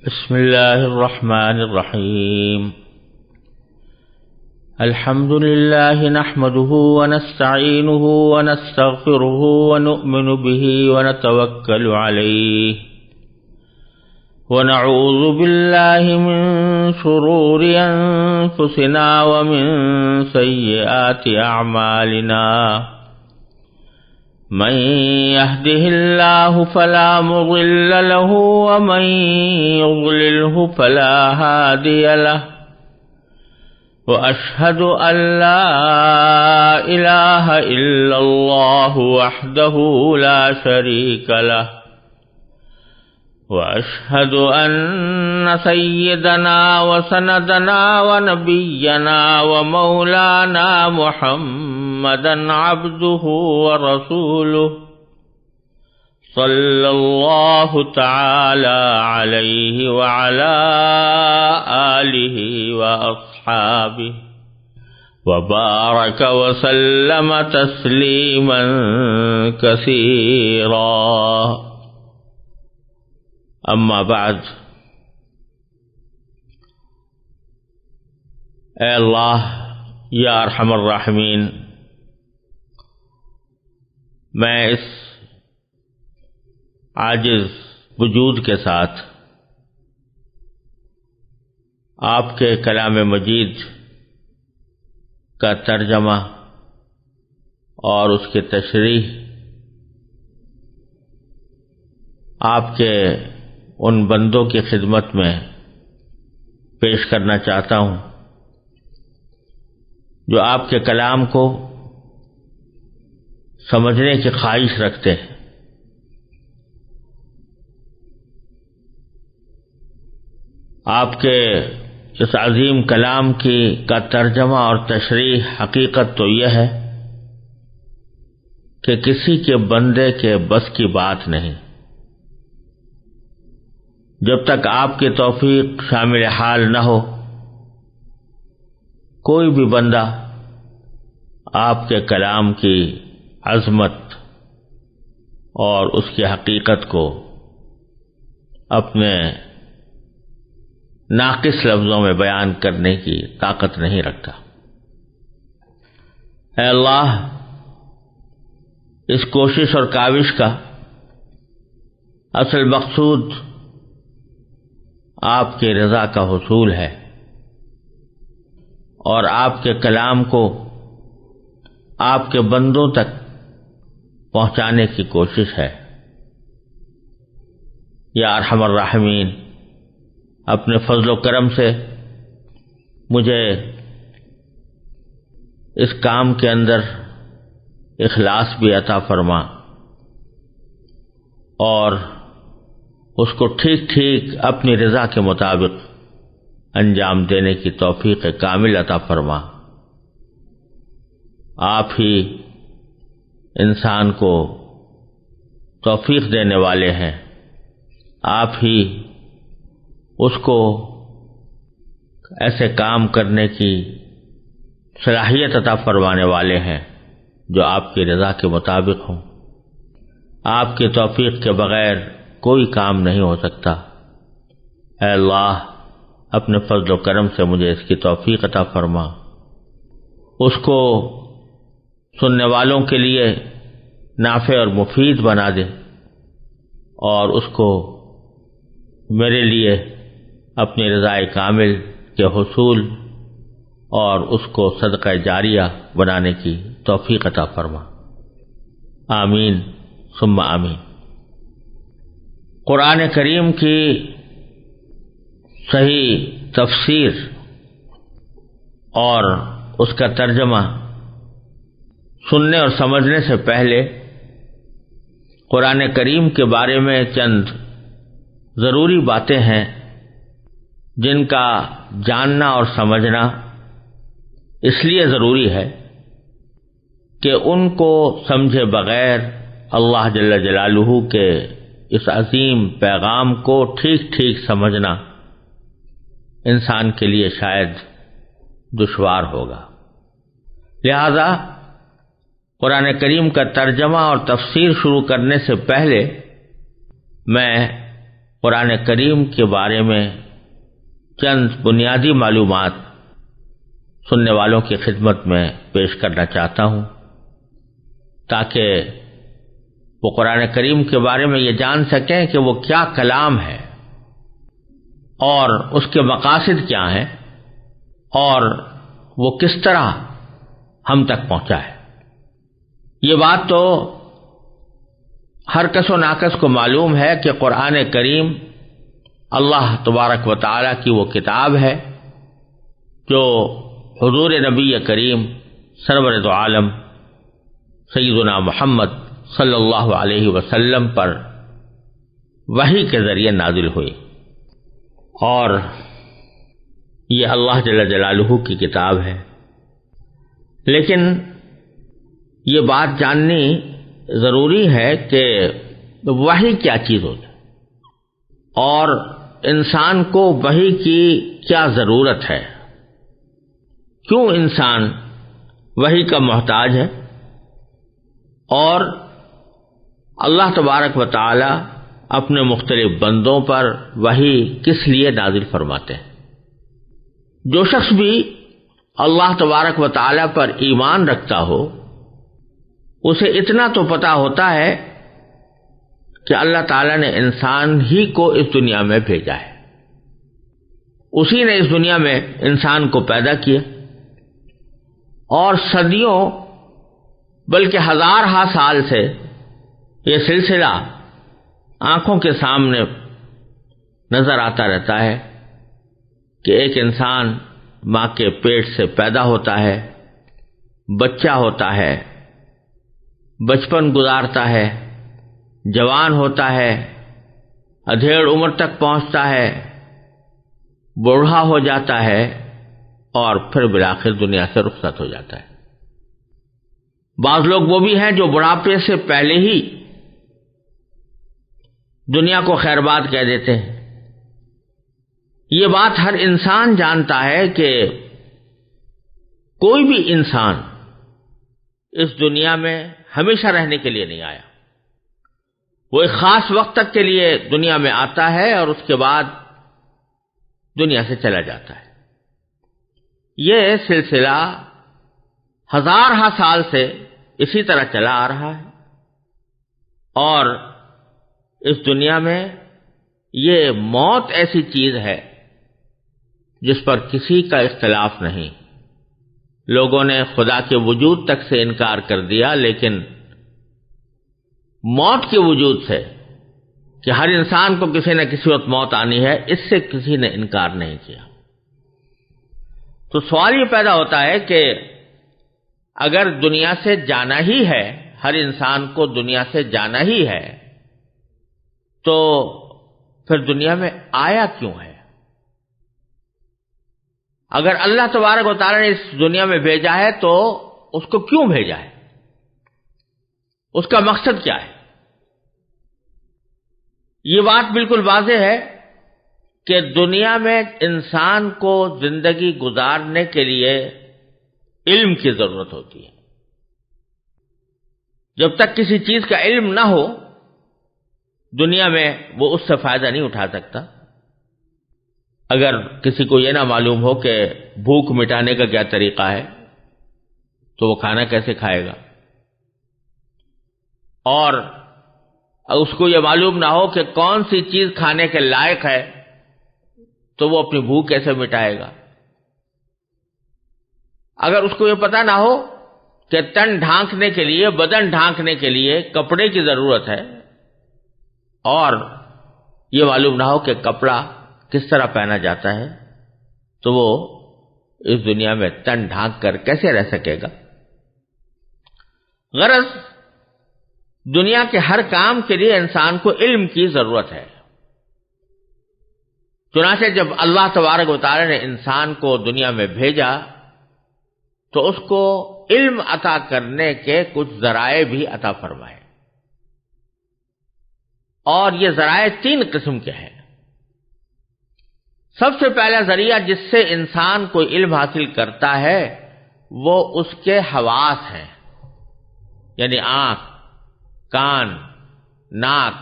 بسم الله الرحمن الرحيم. الحمد لله نحمده ونستعينه ونستغفره ونؤمن به ونتوكل عليه ونعوذ بالله من شرور أنفسنا ومن سيئات أعمالنا. من يهده الله فلا مضل له ومن يضلله فلا هادي له. وأشهد أن لا إله إلا الله وحده لا شريك له. وأشهد أن سيدنا وسندنا ونبينا ومولانا محمدا عبده ورسوله صلى الله تعالى عليه وعلى آله وأصحابه وبارك وسلم تسليما كثيرا. اما بعد، اے اللہ یا ارحم الراحمین، میں اس عاجز وجود کے ساتھ آپ کے کلام مجید کا ترجمہ اور اس کی تشریح آپ کے ان بندوں کی خدمت میں پیش کرنا چاہتا ہوں جو آپ کے کلام کو سمجھنے کی خواہش رکھتے ہیں. آپ کے اس عظیم کلام کا ترجمہ اور تشریح حقیقت تو یہ ہے کہ کسی کے بندے کے بس کی بات نہیں. جب تک آپ کی توفیق شامل حال نہ ہو، کوئی بھی بندہ آپ کے کلام کی عظمت اور اس کی حقیقت کو اپنے ناقص لفظوں میں بیان کرنے کی طاقت نہیں رکھتا. اے اللہ، اس کوشش اور کاوش کا اصل مقصود آپ کی رضا کا حصول ہے اور آپ کے کلام کو آپ کے بندوں تک پہنچانے کی کوشش ہے. یا ارحم الراحمین، اپنے فضل و کرم سے مجھے اس کام کے اندر اخلاص بھی عطا فرما اور اس کو ٹھیک ٹھیک اپنی رضا کے مطابق انجام دینے کی توفیق کامل عطا فرما. آپ ہی انسان کو توفیق دینے والے ہیں، آپ ہی اس کو ایسے کام کرنے کی صلاحیت عطا فرمانے والے ہیں جو آپ کی رضا کے مطابق ہوں. آپ کی توفیق کے بغیر کوئی کام نہیں ہو سکتا. اے اللہ، اپنے فضل و کرم سے مجھے اس کی توفیق عطا فرما، اس کو سننے والوں کے لیے نافع اور مفید بنا دے اور اس کو میرے لیے اپنی رضا کامل کے حصول اور اس کو صدقہ جاریہ بنانے کی توفیق عطا فرما. آمین ثم آمین. قرآن کریم کی صحیح تفسیر اور اس کا ترجمہ سننے اور سمجھنے سے پہلے قرآن کریم کے بارے میں چند ضروری باتیں ہیں جن کا جاننا اور سمجھنا اس لیے ضروری ہے کہ ان کو سمجھے بغیر اللہ جل جلالہ کے اس عظیم پیغام کو ٹھیک ٹھیک سمجھنا انسان کے لیے شاید دشوار ہوگا. لہذا قرآن کریم کا ترجمہ اور تفسیر شروع کرنے سے پہلے میں قرآن کریم کے بارے میں چند بنیادی معلومات سننے والوں کی خدمت میں پیش کرنا چاہتا ہوں، تاکہ وہ قرآن کریم کے بارے میں یہ جان سکیں کہ وہ کیا کلام ہے اور اس کے مقاصد کیا ہیں اور وہ کس طرح ہم تک پہنچا ہے۔ یہ بات تو ہر کس و ناکس کو معلوم ہے کہ قرآن کریم اللہ تبارک و تعالی کی وہ کتاب ہے جو حضور نبی کریم سرور دو عالم سیدنا محمد صلی اللہ علیہ وسلم پر وحی کے ذریعے نازل ہوئی، اور یہ اللہ جل جلالہ کی کتاب ہے۔ لیکن یہ بات جاننی ضروری ہے کہ وحی کیا چیز ہوتی ہے اور انسان کو وحی کی کیا ضرورت ہے، کیوں انسان وحی کا محتاج ہے، اور اللہ تبارک و تعالی اپنے مختلف بندوں پر وحی کس لیے نازل فرماتے ہیں۔ جو شخص بھی اللہ تبارک و تعالی پر ایمان رکھتا ہو اسے اتنا تو پتہ ہوتا ہے کہ اللہ تعالی نے انسان ہی کو اس دنیا میں بھیجا ہے، اسی نے اس دنیا میں انسان کو پیدا کیا، اور صدیوں بلکہ ہزارہا سال سے یہ سلسلہ آنکھوں کے سامنے نظر آتا رہتا ہے کہ ایک انسان ماں کے پیٹ سے پیدا ہوتا ہے، بچہ ہوتا ہے، بچپن گزارتا ہے، جوان ہوتا ہے، ادھیڑ عمر تک پہنچتا ہے، بوڑھا ہو جاتا ہے، اور پھر بالآخر دنیا سے رخصت ہو جاتا ہے۔ بعض لوگ وہ بھی ہیں جو بڑھاپے سے پہلے ہی دنیا کو خیر باد کہہ دیتے ہیں۔ یہ بات ہر انسان جانتا ہے کہ کوئی بھی انسان اس دنیا میں ہمیشہ رہنے کے لیے نہیں آیا، وہ ایک خاص وقت تک کے لیے دنیا میں آتا ہے اور اس کے بعد دنیا سے چلا جاتا ہے۔ یہ سلسلہ ہزارہا سال سے اسی طرح چلا آ رہا ہے، اور اس دنیا میں یہ موت ایسی چیز ہے جس پر کسی کا اختلاف نہیں۔ لوگوں نے خدا کے وجود تک سے انکار کر دیا، لیکن موت کے وجود سے کہ ہر انسان کو کسی نہ کسی وقت موت آنی ہے، اس سے کسی نے انکار نہیں کیا۔ تو سوال یہ پیدا ہوتا ہے کہ اگر دنیا سے جانا ہی ہے، ہر انسان کو دنیا سے جانا ہی ہے، تو پھر دنیا میں آیا کیوں ہے؟ اگر اللہ تبارک و تعالی نے اس دنیا میں بھیجا ہے تو اس کو کیوں بھیجا ہے؟ اس کا مقصد کیا ہے؟ یہ بات بالکل واضح ہے کہ دنیا میں انسان کو زندگی گزارنے کے لیے علم کی ضرورت ہوتی ہے۔ جب تک کسی چیز کا علم نہ ہو دنیا میں وہ اس سے فائدہ نہیں اٹھا سکتا۔ اگر کسی کو یہ نہ معلوم ہو کہ بھوک مٹانے کا کیا طریقہ ہے تو وہ کھانا کیسے کھائے گا، اور اس کو یہ معلوم نہ ہو کہ کون سی چیز کھانے کے لائق ہے تو وہ اپنی بھوک کیسے مٹائے گا۔ اگر اس کو یہ پتہ نہ ہو کہ تن ڈھانکنے کے لیے، بدن ڈھانکنے کے لیے کپڑے کی ضرورت ہے، اور یہ معلوم نہ ہو کہ کپڑا کس طرح پہنا جاتا ہے، تو وہ اس دنیا میں تن ڈھانک کر کیسے رہ سکے گا۔ غرض دنیا کے ہر کام کے لیے انسان کو علم کی ضرورت ہے۔ چنانچہ جب اللہ تبارک و تعالی نے انسان کو دنیا میں بھیجا تو اس کو علم عطا کرنے کے کچھ ذرائع بھی عطا فرمائے، اور یہ ذرائع 3 قسم کے ہیں۔ سب سے پہلا ذریعہ جس سے انسان کو علم حاصل کرتا ہے وہ اس کے حواس ہیں، یعنی آنکھ، کان، ناک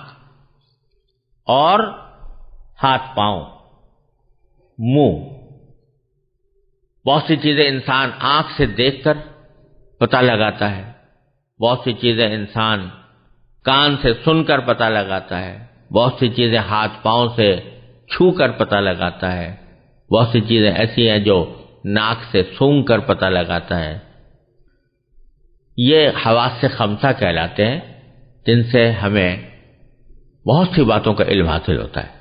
اور ہاتھ پاؤں، منہ، بہت سی چیزیں انسان آنکھ سے دیکھ کر پتہ لگاتا ہے، بہت سی چیزیں انسان کان سے سن کر پتہ لگاتا ہے، بہت سی چیزیں ہاتھ پاؤں سے چھو کر پتہ لگاتا ہے، بہت سی چیزیں ایسی ہیں جو ناک سے سونگھ کر پتہ لگاتا ہے۔ یہ حواس خمسہ کہلاتے ہیں، جن سے ہمیں بہت سی باتوں کا علم حاصل ہوتا ہے۔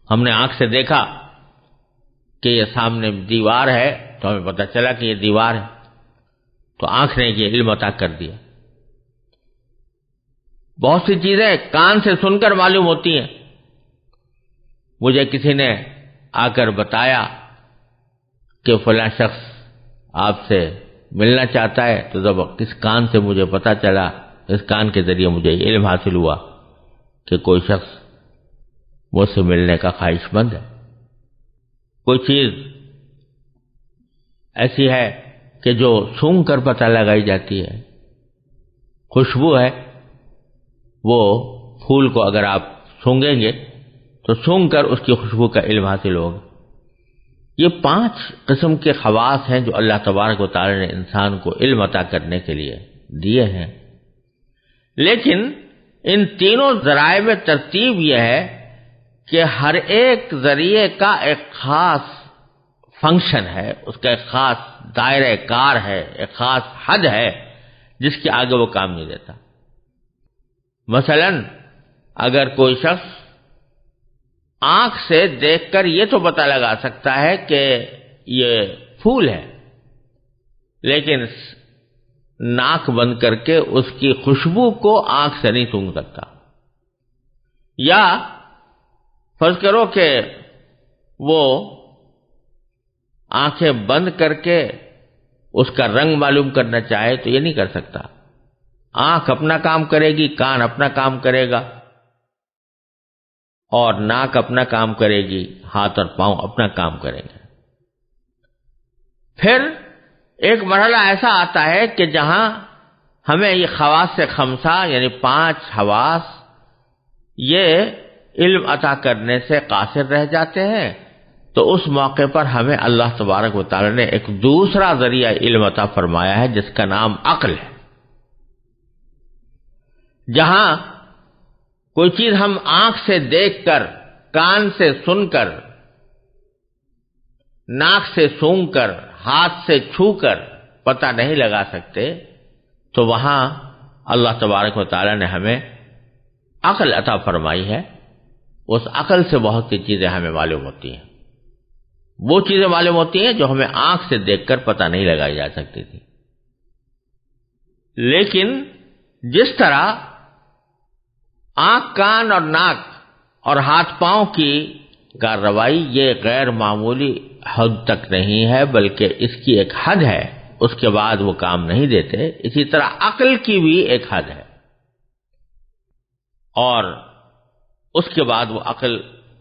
ہم نے آنکھ سے دیکھا کہ یہ سامنے دیوار ہے تو ہمیں پتہ چلا کہ یہ دیوار ہے، تو آنکھ نے یہ علم عطا کر دیا۔ بہت سی چیزیں کان سے سن کر معلوم ہوتی ہیں۔ مجھے کسی نے آ کر بتایا کہ فلاں شخص آپ سے ملنا چاہتا ہے، تو جب کس کان سے مجھے پتہ چلا، اس کان کے ذریعے مجھے علم حاصل ہوا کہ کوئی شخص مجھ سے ملنے کا خواہش مند ہے۔ کوئی چیز ایسی ہے کہ جو سونگھ کر پتہ لگائی جاتی ہے، خوشبو ہے، وہ پھول کو اگر آپ سونگیں گے تو سونگھ کر اس کی خوشبو کا علم حاصل ہوگا۔ یہ 5 قسم کے خواص ہیں جو اللہ تبارک و تعالی نے انسان کو علم عطا کرنے کے لیے دیے ہیں، لیکن ان تینوں ذرائع میں ترتیب یہ ہے کہ ہر ایک ذریعے کا ایک خاص فنکشن ہے، اس کا ایک خاص دائرہ کار ہے، ایک خاص حد ہے جس کے آگے وہ کام نہیں دیتا۔ مثلا اگر کوئی شخص آنکھ سے دیکھ کر یہ تو پتہ لگا سکتا ہے کہ یہ پھول ہے، لیکن ناک بند کر کے اس کی خوشبو کو آنکھ سے نہیں سونگھ سکتا، یا فرض کرو کہ وہ آنکھیں بند کر کے اس کا رنگ معلوم کرنا چاہے تو یہ نہیں کر سکتا۔ آنکھ اپنا کام کرے گی، کان اپنا کام کرے گا، اور ناک اپنا کام کرے گی، ہاتھ اور پاؤں اپنا کام کریں گے۔ پھر ایک مرحلہ ایسا آتا ہے کہ جہاں ہمیں یہ خواص خمسہ یعنی 5 حواس یہ علم عطا کرنے سے قاصر رہ جاتے ہیں، تو اس موقع پر ہمیں اللہ تبارک و تعالی نے ایک دوسرا ذریعہ علم عطا فرمایا ہے جس کا نام عقل ہے۔ جہاں کوئی چیز ہم آنکھ سے دیکھ کر، کان سے سن کر، ناک سے سونگھ کر، ہاتھ سے چھو کر پتہ نہیں لگا سکتے، تو وہاں اللہ تبارک و تعالی نے ہمیں عقل عطا فرمائی ہے۔ اس عقل سے بہت سی چیزیں ہمیں معلوم ہوتی ہیں، وہ چیزیں معلوم ہوتی ہیں جو ہمیں آنکھ سے دیکھ کر پتہ نہیں لگائی جا سکتی تھی۔ لیکن جس طرح آنکھ، کان اور ناک اور ہاتھ پاؤں کی کارروائی یہ غیر معمولی حد تک نہیں ہے، بلکہ اس کی ایک حد ہے، اس کے بعد وہ کام نہیں دیتے، اسی طرح عقل کی بھی ایک حد ہے، اور اس کے بعد وہ عقل،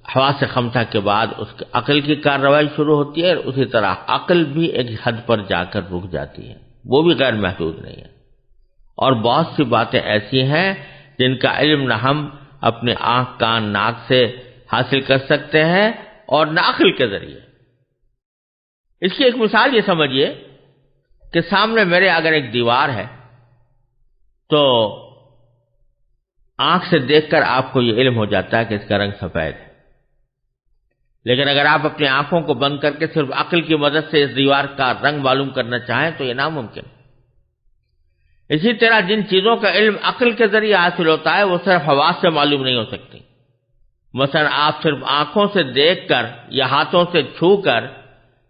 حواس خمسہ کے بعد اس عقل کی کارروائی شروع ہوتی ہے، اور اسی طرح عقل بھی ایک حد پر جا کر رک جاتی ہے، وہ بھی غیر محدود نہیں ہے۔ اور بہت سی باتیں ایسی ہیں جن کا علم نہ ہم اپنے آنکھ، کان، ناک سے حاصل کر سکتے ہیں اور نہ عقل کے ذریعے۔ اس کی ایک مثال یہ سمجھیے کہ سامنے میرے اگر ایک دیوار ہے تو آنکھ سے دیکھ کر آپ کو یہ علم ہو جاتا ہے کہ اس کا رنگ سفید ہے، لیکن اگر آپ اپنی آنکھوں کو بند کر کے صرف عقل کی مدد سے اس دیوار کا رنگ معلوم کرنا چاہیں تو یہ ناممکن ہے۔ اسی طرح جن چیزوں کا علم عقل کے ذریعے حاصل ہوتا ہے وہ صرف حواس سے معلوم نہیں ہو سکتی۔ مثلا آپ صرف آنکھوں سے دیکھ کر یا ہاتھوں سے چھو کر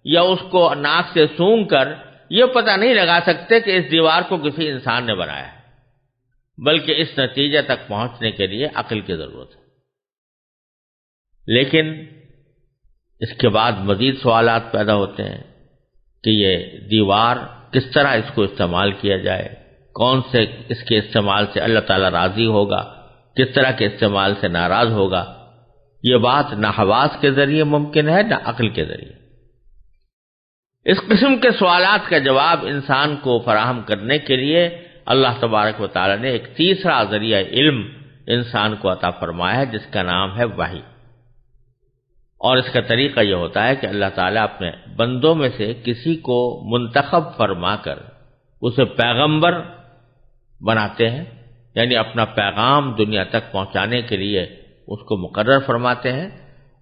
یا اس کو ناک سے سونگھ کر یہ پتہ نہیں لگا سکتے کہ اس دیوار کو کسی انسان نے بنایا ہے، بلکہ اس نتیجے تک پہنچنے کے لیے عقل کی ضرورت ہے۔ لیکن اس کے بعد مزید سوالات پیدا ہوتے ہیں کہ یہ دیوار کس طرح اس کو استعمال کیا جائے، کون سے اس کے استعمال سے اللہ تعالیٰ راضی ہوگا، کس طرح کے استعمال سے ناراض ہوگا۔ یہ بات نہ حواس کے ذریعے ممکن ہے نہ عقل کے ذریعے۔ اس قسم کے سوالات کا جواب انسان کو فراہم کرنے کے لیے اللہ تبارک و تعالی نے ایک تیسرا ذریعہ علم انسان کو عطا فرمایا ہے جس کا نام ہے وحی۔ اور اس کا طریقہ یہ ہوتا ہے کہ اللہ تعالیٰ اپنے بندوں میں سے کسی کو منتخب فرما کر اسے پیغمبر بناتے ہیں، یعنی اپنا پیغام دنیا تک پہنچانے کے لیے اس کو مقرر فرماتے ہیں،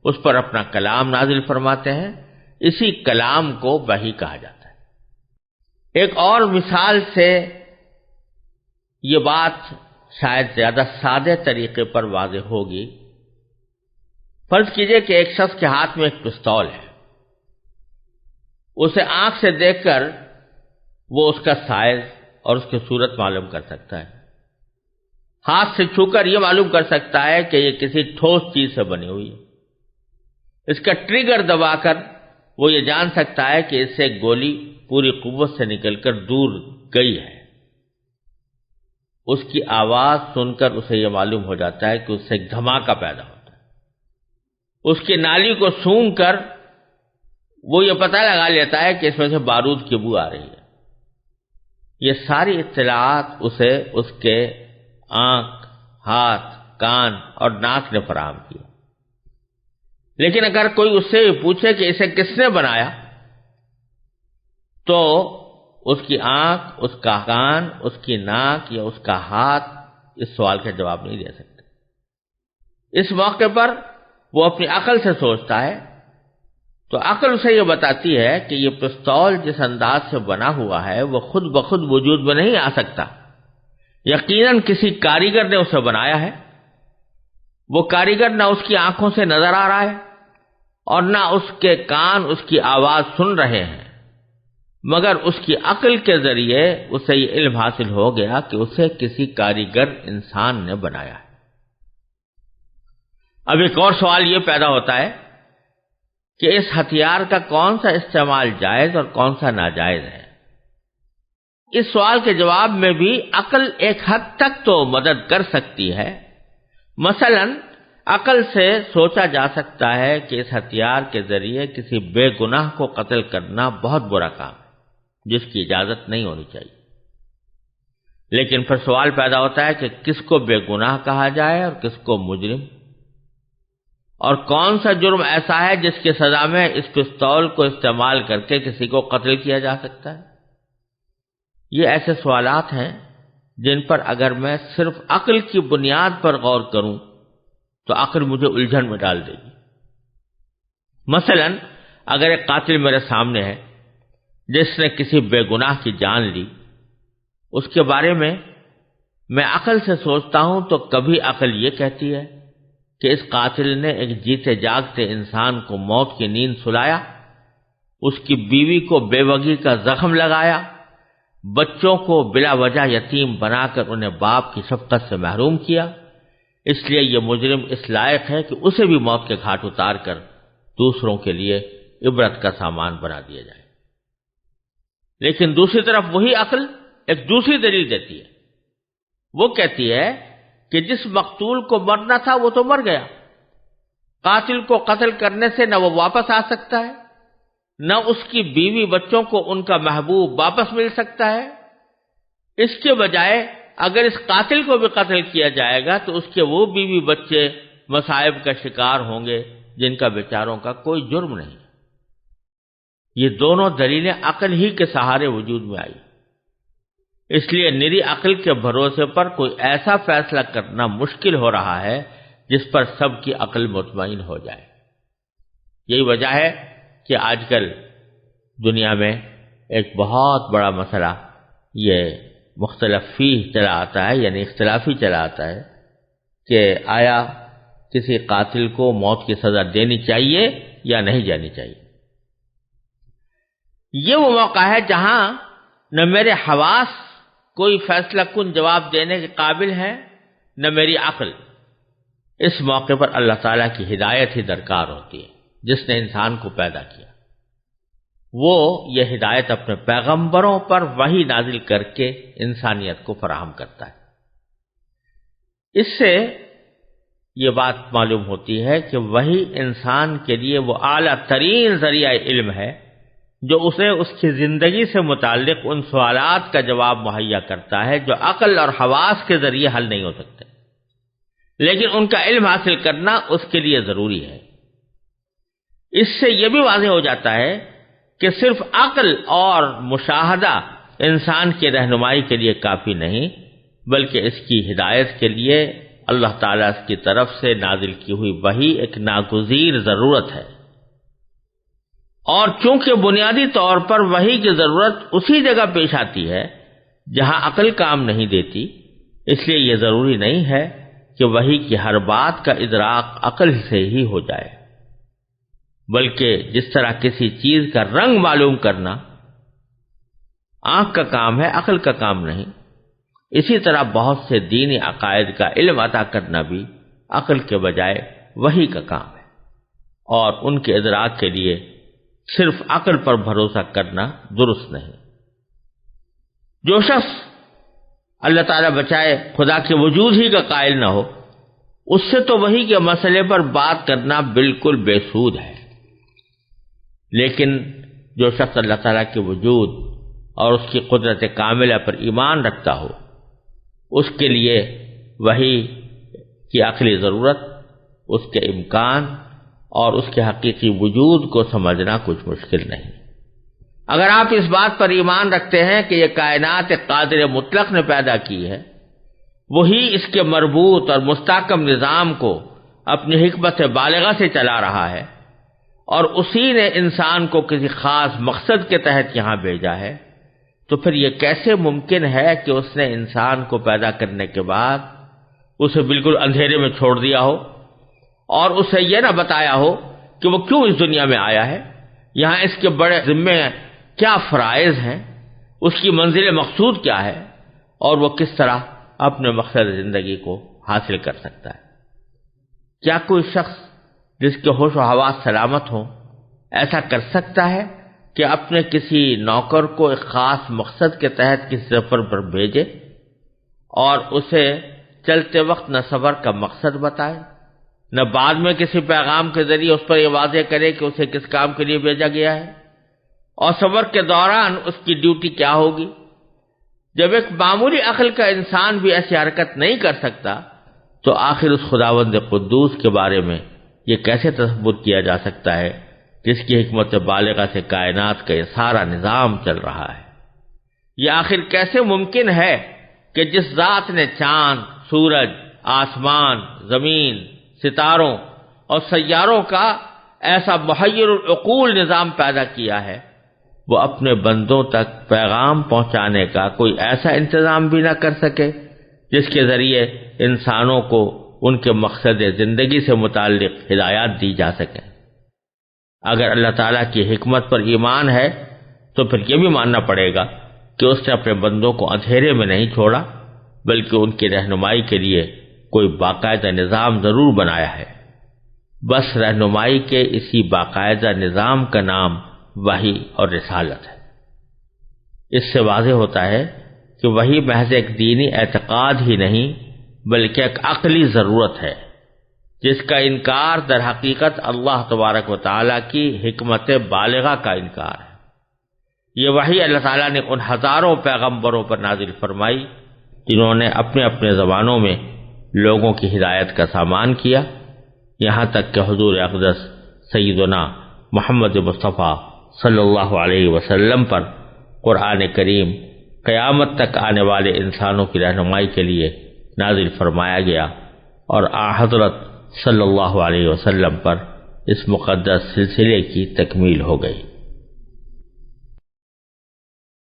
اس پر اپنا کلام نازل فرماتے ہیں۔ اسی کلام کو وحی کہا جاتا ہے۔ ایک اور مثال سے یہ بات شاید زیادہ سادے طریقے پر واضح ہوگی۔ فرض کیجئے کہ ایک شخص کے ہاتھ میں ایک پستول ہے، اسے آنکھ سے دیکھ کر وہ اس کا سائز اور اس کی صورت معلوم کر سکتا ہے، ہاتھ سے چھو کر یہ معلوم کر سکتا ہے کہ یہ کسی ٹھوس چیز سے بنی ہوئی ہے، اس کا ٹریگر دبا کر وہ یہ جان سکتا ہے کہ اس سے گولی پوری قوت سے نکل کر دور گئی ہے، اس کی آواز سن کر اسے یہ معلوم ہو جاتا ہے کہ اس سے ایک دھماکہ پیدا ہوتا ہے، اس کی نالی کو سونگھ کر وہ یہ پتہ لگا لیتا ہے کہ اس میں سے بارود کی بو آ رہی ہے۔ یہ ساری اطلاعات اسے اس کے آنکھ، ہاتھ، کان اور ناک نے فراہم کی۔ لیکن اگر کوئی اس سے پوچھے کہ اسے کس نے بنایا، تو اس کی آنکھ، اس کا کان، اس کی ناک یا اس کا ہاتھ اس سوال کا جواب نہیں دے سکتے۔ اس موقع پر وہ اپنی عقل سے سوچتا ہے تو عقل اسے یہ بتاتی ہے کہ یہ پستول جس انداز سے بنا ہوا ہے وہ خود بخود وجود میں نہیں آ سکتا، یقیناً کسی کاریگر نے اسے بنایا ہے۔ وہ کاریگر نہ اس کی آنکھوں سے نظر آ رہا ہے اور نہ اس کے کان اس کی آواز سن رہے ہیں، مگر اس کی عقل کے ذریعے اسے یہ علم حاصل ہو گیا کہ اسے کسی کاریگر انسان نے بنایا ہے۔ اب ایک اور سوال یہ پیدا ہوتا ہے کہ اس ہتھیار کا کون سا استعمال جائز اور کون سا ناجائز ہے۔ اس سوال کے جواب میں بھی عقل ایک حد تک تو مدد کر سکتی ہے۔ مثلا عقل سے سوچا جا سکتا ہے کہ اس ہتھیار کے ذریعے کسی بے گناہ کو قتل کرنا بہت برا کام ہے جس کی اجازت نہیں ہونی چاہیے، لیکن پھر سوال پیدا ہوتا ہے کہ کس کو بے گناہ کہا جائے اور کس کو مجرم، اور کون سا جرم ایسا ہے جس کی سزا میں اس پستول کو استعمال کر کے کسی کو قتل کیا جا سکتا ہے۔ یہ ایسے سوالات ہیں جن پر اگر میں صرف عقل کی بنیاد پر غور کروں تو عقل مجھے الجھن میں ڈال دے گی۔ مثلا اگر ایک قاتل میرے سامنے ہے جس نے کسی بے گناہ کی جان لی، اس کے بارے میں عقل سے سوچتا ہوں تو کبھی عقل یہ کہتی ہے کہ اس قاتل نے ایک جیتے جاگتے انسان کو موت کی نیند سلایا، اس کی بیوی کو بے وگی کا زخم لگایا، بچوں کو بلا وجہ یتیم بنا کر انہیں باپ کی شفقت سے محروم کیا، اس لیے یہ مجرم اس لائق ہے کہ اسے بھی موت کے گھاٹ اتار کر دوسروں کے لیے عبرت کا سامان بنا دیا جائے۔ لیکن دوسری طرف وہی عقل ایک دوسری دلیل دیتی ہے، وہ کہتی ہے کہ جس مقتول کو مرنا تھا وہ تو مر گیا، قاتل کو قتل کرنے سے نہ وہ واپس آ سکتا ہے، نہ اس کی بیوی بچوں کو ان کا محبوب واپس مل سکتا ہے۔ اس کے بجائے اگر اس قاتل کو بھی قتل کیا جائے گا تو اس کے وہ بیوی بچے مصائب کا شکار ہوں گے جن کا بیچاروں کا کوئی جرم نہیں۔ یہ دونوں دلیلیں عقل ہی کے سہارے وجود میں آئی، اس لیے نری عقل کے بھروسے پر کوئی ایسا فیصلہ کرنا مشکل ہو رہا ہے جس پر سب کی عقل مطمئن ہو جائے۔ یہی وجہ ہے کہ آج کل دنیا میں ایک بہت بڑا مسئلہ یہ مختلفی چلا آتا ہے، یعنی اختلافی چلا آتا ہے کہ آیا کسی قاتل کو موت کی سزا دینی چاہیے یا نہیں دینی چاہیے۔ یہ وہ موقع ہے جہاں نہ میرے حواس کوئی فیصلہ کن جواب دینے کے قابل ہے نہ میری عقل۔ اس موقع پر اللہ تعالیٰ کی ہدایت ہی درکار ہوتی ہے، جس نے انسان کو پیدا کیا۔ وہ یہ ہدایت اپنے پیغمبروں پر وحی نازل کر کے انسانیت کو فراہم کرتا ہے۔ اس سے یہ بات معلوم ہوتی ہے کہ وحی انسان کے لیے وہ اعلیٰ ترین ذریعہ علم ہے جو اسے اس کی زندگی سے متعلق ان سوالات کا جواب مہیا کرتا ہے جو عقل اور حواس کے ذریعے حل نہیں ہو سکتے، لیکن ان کا علم حاصل کرنا اس کے لیے ضروری ہے۔ اس سے یہ بھی واضح ہو جاتا ہے کہ صرف عقل اور مشاہدہ انسان کی رہنمائی کے لیے کافی نہیں، بلکہ اس کی ہدایت کے لیے اللہ تعالیٰ کی طرف سے نازل کی ہوئی وحی ایک ناگزیر ضرورت ہے۔ اور چونکہ بنیادی طور پر وحی کی ضرورت اسی جگہ پیش آتی ہے جہاں عقل کام نہیں دیتی، اس لیے یہ ضروری نہیں ہے کہ وحی کی ہر بات کا ادراک عقل سے ہی ہو جائے، بلکہ جس طرح کسی چیز کا رنگ معلوم کرنا آنکھ کا کام ہے، عقل کا کام نہیں، اسی طرح بہت سے دینی عقائد کا علم عطا کرنا بھی عقل کے بجائے وحی کا کام ہے، اور ان کے ادراک کے لیے صرف عقل پر بھروسہ کرنا درست نہیں۔ جو شخص اللہ تعالیٰ بچائے خدا کے وجود ہی کا قائل نہ ہو، اس سے تو وحی کے مسئلے پر بات کرنا بالکل بے سود ہے، لیکن جو شخص اللہ تعالیٰ کے وجود اور اس کی قدرت کاملہ پر ایمان رکھتا ہو، اس کے لیے وحی کی عقلی ضرورت، اس کے امکان اور اس کے حقیقی وجود کو سمجھنا کچھ مشکل نہیں۔ اگر آپ اس بات پر ایمان رکھتے ہیں کہ یہ کائنات ایک قادر مطلق نے پیدا کی ہے، وہی اس کے مربوط اور مستحکم نظام کو اپنی حکمت بالغہ سے چلا رہا ہے، اور اسی نے انسان کو کسی خاص مقصد کے تحت یہاں بھیجا ہے، تو پھر یہ کیسے ممکن ہے کہ اس نے انسان کو پیدا کرنے کے بعد اسے بالکل اندھیرے میں چھوڑ دیا ہو اور اسے یہ نہ بتایا ہو کہ وہ کیوں اس دنیا میں آیا ہے، یہاں اس کے بڑے ذمے کیا فرائض ہیں، اس کی منزل مقصود کیا ہے، اور وہ کس طرح اپنے مقصد زندگی کو حاصل کر سکتا ہے۔ کیا کوئی شخص جس کے ہوش و حواس سلامت ہوں ایسا کر سکتا ہے کہ اپنے کسی نوکر کو ایک خاص مقصد کے تحت کسی سفر پر بھیجے اور اسے چلتے وقت نہ سفر کا مقصد بتائے، نہ بعد میں کسی پیغام کے ذریعے اس پر یہ واضح کرے کہ اسے کس کام کے لیے بھیجا گیا ہے، اور سفر کے دوران اس کی ڈیوٹی کیا ہوگی؟ جب ایک معمولی عقل کا انسان بھی ایسی حرکت نہیں کر سکتا، تو آخر اس خداوند قدوس کے بارے میں یہ کیسے تصور کیا جا سکتا ہے جس کی حکمت بالغہ سے کائنات کا یہ سارا نظام چل رہا ہے؟ یہ آخر کیسے ممکن ہے کہ جس ذات نے چاند، سورج، آسمان، زمین، ستاروں اور سیاروں کا ایسا محیر العقول نظام پیدا کیا ہے، وہ اپنے بندوں تک پیغام پہنچانے کا کوئی ایسا انتظام بھی نہ کر سکے جس کے ذریعے انسانوں کو ان کے مقصد زندگی سے متعلق ہدایات دی جا سکیں؟ اگر اللہ تعالیٰ کی حکمت پر ایمان ہے تو پھر یہ بھی ماننا پڑے گا کہ اس نے اپنے بندوں کو اندھیرے میں نہیں چھوڑا، بلکہ ان کی رہنمائی کے لیے کوئی باقاعدہ نظام ضرور بنایا ہے۔ بس رہنمائی کے اسی باقاعدہ نظام کا نام وحی اور رسالت ہے۔ اس سے واضح ہوتا ہے کہ وحی محض ایک دینی اعتقاد ہی نہیں بلکہ ایک عقلی ضرورت ہے، جس کا انکار در حقیقت اللہ تبارک و تعالیٰ کی حکمت بالغہ کا انکار ہے۔ یہ وحی اللہ تعالیٰ نے ان ہزاروں پیغمبروں پر نازل فرمائی جنہوں نے اپنے اپنے زبانوں میں لوگوں کی ہدایت کا سامان کیا، یہاں تک کہ حضور اقدس سیدنا محمد مصطفیٰ صلی اللہ علیہ وسلم پر قرآن کریم قیامت تک آنے والے انسانوں کی رہنمائی کے لیے نازل فرمایا گیا، اور حضرت صلی اللہ علیہ وسلم پر اس مقدس سلسلے کی تکمیل ہو گئی۔